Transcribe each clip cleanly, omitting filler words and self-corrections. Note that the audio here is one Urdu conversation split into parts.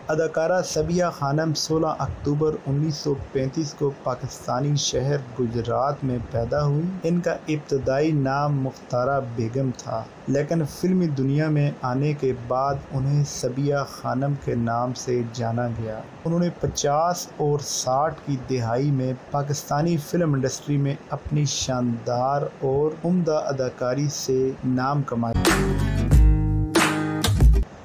اداکارہ صبیہ خانم 16 اکتوبر 1935 کو پاکستانی شہر گجرات میں پیدا ہوئی۔ ان کا ابتدائی نام مختارہ بیگم تھا، لیکن فلمی دنیا میں آنے کے بعد انہیں صبیہ خانم کے نام سے جانا گیا۔ انہوں نے 50 اور 60 کی دہائی میں پاکستانی فلم انڈسٹری میں اپنی شاندار اور عمدہ اداکاری سے نام کمایا۔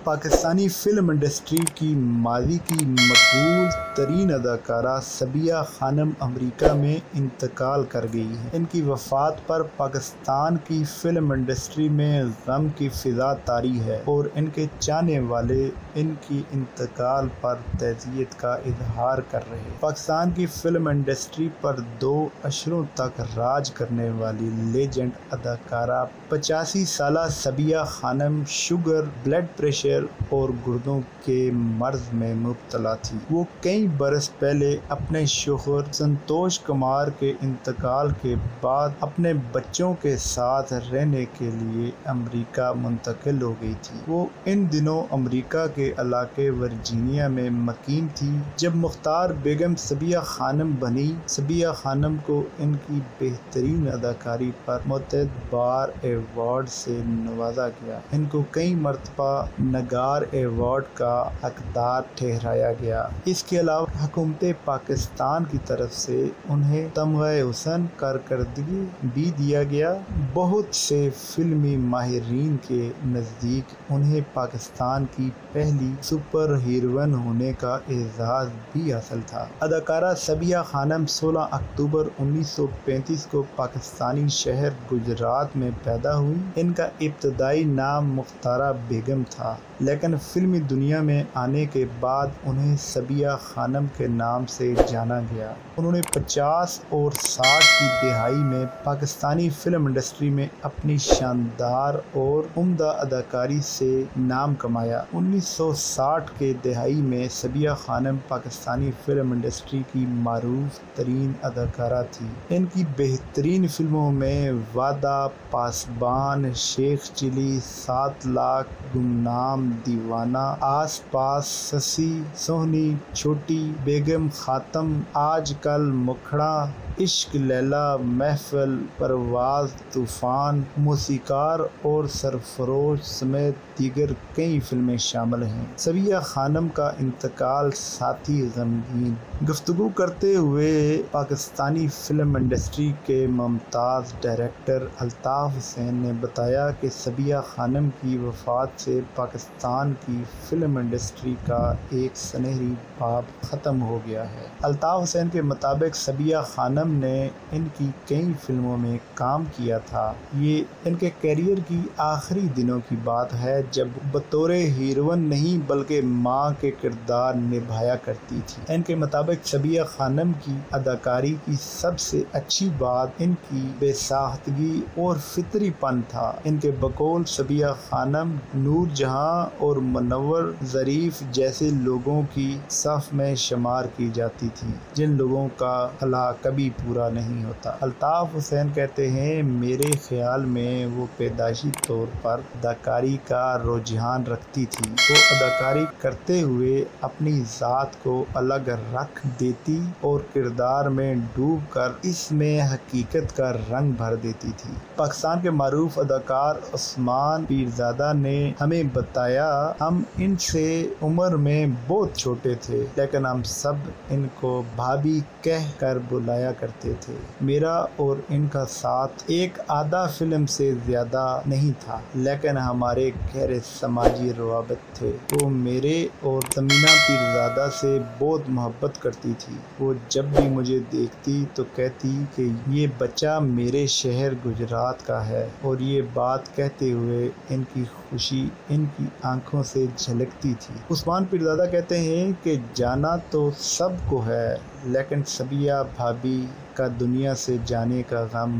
پاکستانی فلم انڈسٹری کی ماضی کی مقبول ترین اداکارہ صبیہ خانم امریکہ میں انتقال کر گئی ہیں۔ ان کی وفات پر پاکستان کی فلم انڈسٹری میں غم کی فضا طاری ہے اور ان کے چاہنے والے ان کی انتقال پر تعزیت کا اظہار کر رہے ہیں۔ پاکستان کی فلم انڈسٹری پر 2 عشروں تک راج کرنے والی لیجنڈ اداکارہ 85 سالہ صبیہ خانم شوگر، بلڈ پریشر اور گردوں کے مرض میں مبتلا تھی۔ وہ کئی برس پہلے اپنے شوہر سنتوش کمار کے انتقال کے بعد اپنے بچوں کے ساتھ رہنے کے لیے امریکہ منتقل ہو گئی تھی۔ وہ ان دنوں امریکہ کے علاقے ورجینیا میں مقیم تھی جب مختار بیگم صبیہ خانم بنی۔ صبیہ خانم کو ان کی بہترین اداکاری پر متعدد بار ایوارڈ سے نوازا گیا۔ ان کو کئی مرتبہ نگار ایوارڈ کا حقدار ٹھہرایا گیا۔ اس کے علاوہ حکومت پاکستان کی طرف سے انہیں تمغہ حسن کارکردگی بھی دیا گیا۔ بہت سے فلمی ماہرین کے نزدیک انہیں پاکستان کی پہلی سپر ہیروئن ہونے کا اعزاز بھی حاصل تھا۔ اداکارہ صبیہ خانم 16 اکتوبر 1935 کو پاکستانی شہر گجرات میں پیدا ہوئی۔ ان کا ابتدائی نام مختارہ بیگم تھا، لیکن فلمی دنیا میں آنے کے بعد انہیں صبیہ خانم کے نام سے جانا گیا۔ انہوں نے 50 اور 60 کی دہائی میں پاکستانی فلم انڈسٹری میں اپنی شاندار اور عمدہ اداکاری سے نام کمایا۔ 1960 کے دہائی میں صبیہ خانم پاکستانی فلم انڈسٹری کی معروف ترین اداکارہ تھی۔ ان کی بہترین فلموں میں وعدہ، پاسبان، شیخ چلی، 7 لاکھ، گمنام، دیوانہ، آس پاس، سسی، سوہنی، چھوٹی بیگم خاتم، آج کل، مکھڑا، عشق لیلا، محفل، پرواز، طوفان، موسیقار اور سرفروش سمیت دیگر کئی فلمیں شامل ہیں۔ صبیہ خانم کا انتقال ساتھی غمگین۔ گفتگو کرتے ہوئے پاکستانی فلم انڈسٹری کے ممتاز ڈائریکٹر الطاف حسین نے بتایا کہ صبیہ خانم کی وفات سے پاکستان کی فلم انڈسٹری کا ایک سنہری باب ختم ہو گیا ہے۔ الطاف حسین کے مطابق صبیہ خانم نے ان کی کئی فلموں میں کام کیا تھا۔ یہ ان کے کیریئر کی آخری دنوں کی بات ہے جب بطور ہیروئن نہیں بلکہ ماں کے کردار نبھایا کرتی تھی۔ ان کے مطابق صبیہ خانم کی اداکاری کی سب سے اچھی بات ان کی بے ساختگی اور فطری پن تھا۔ ان کے بقول صبیہ خانم نور جہاں اور منور ظریف جیسے لوگوں کی صف میں شمار کی جاتی تھی جن لوگوں کا خلا کبھی پورا نہیں ہوتا۔ الطاف حسین کہتے ہیں، میرے خیال میں وہ پیدائشی طور پر اداکاری کا رجحان رکھتی تھی۔ وہ اداکاری کرتے ہوئے اپنی ذات کو الگ رکھ دیتی اور کردار میں ڈوب کر اس میں حقیقت کا رنگ بھر دیتی تھی۔ پاکستان کے معروف اداکار عثمان پیرزادہ نے ہمیں بتایا، ہم ان سے عمر میں بہت چھوٹے تھے لیکن ہم سب ان کو بھابھی کہہ کر بلایا کرتے تھے۔ میرا اور ان کا ساتھ ایک آدھا فلم سے زیادہ نہیں تھا لیکن ہمارے گہرے سماجی روابط تھے۔ وہ میرے اور ثمینہ پیرزادہ سے بہت محبت کرتی تھی۔ وہ جب بھی مجھے دیکھتی تو کہتی کہ یہ بچہ میرے شہر گجرات کا ہے، اور یہ بات کہتے ہوئے ان کی خوشی ان کی آنکھوں سے جھلکتی تھی۔ عثمان پیرزادہ کہتے ہیں کہ جانا تو سب کو ہے لیکن صبیہ بھابھی کا دنیا سے جانے کا غم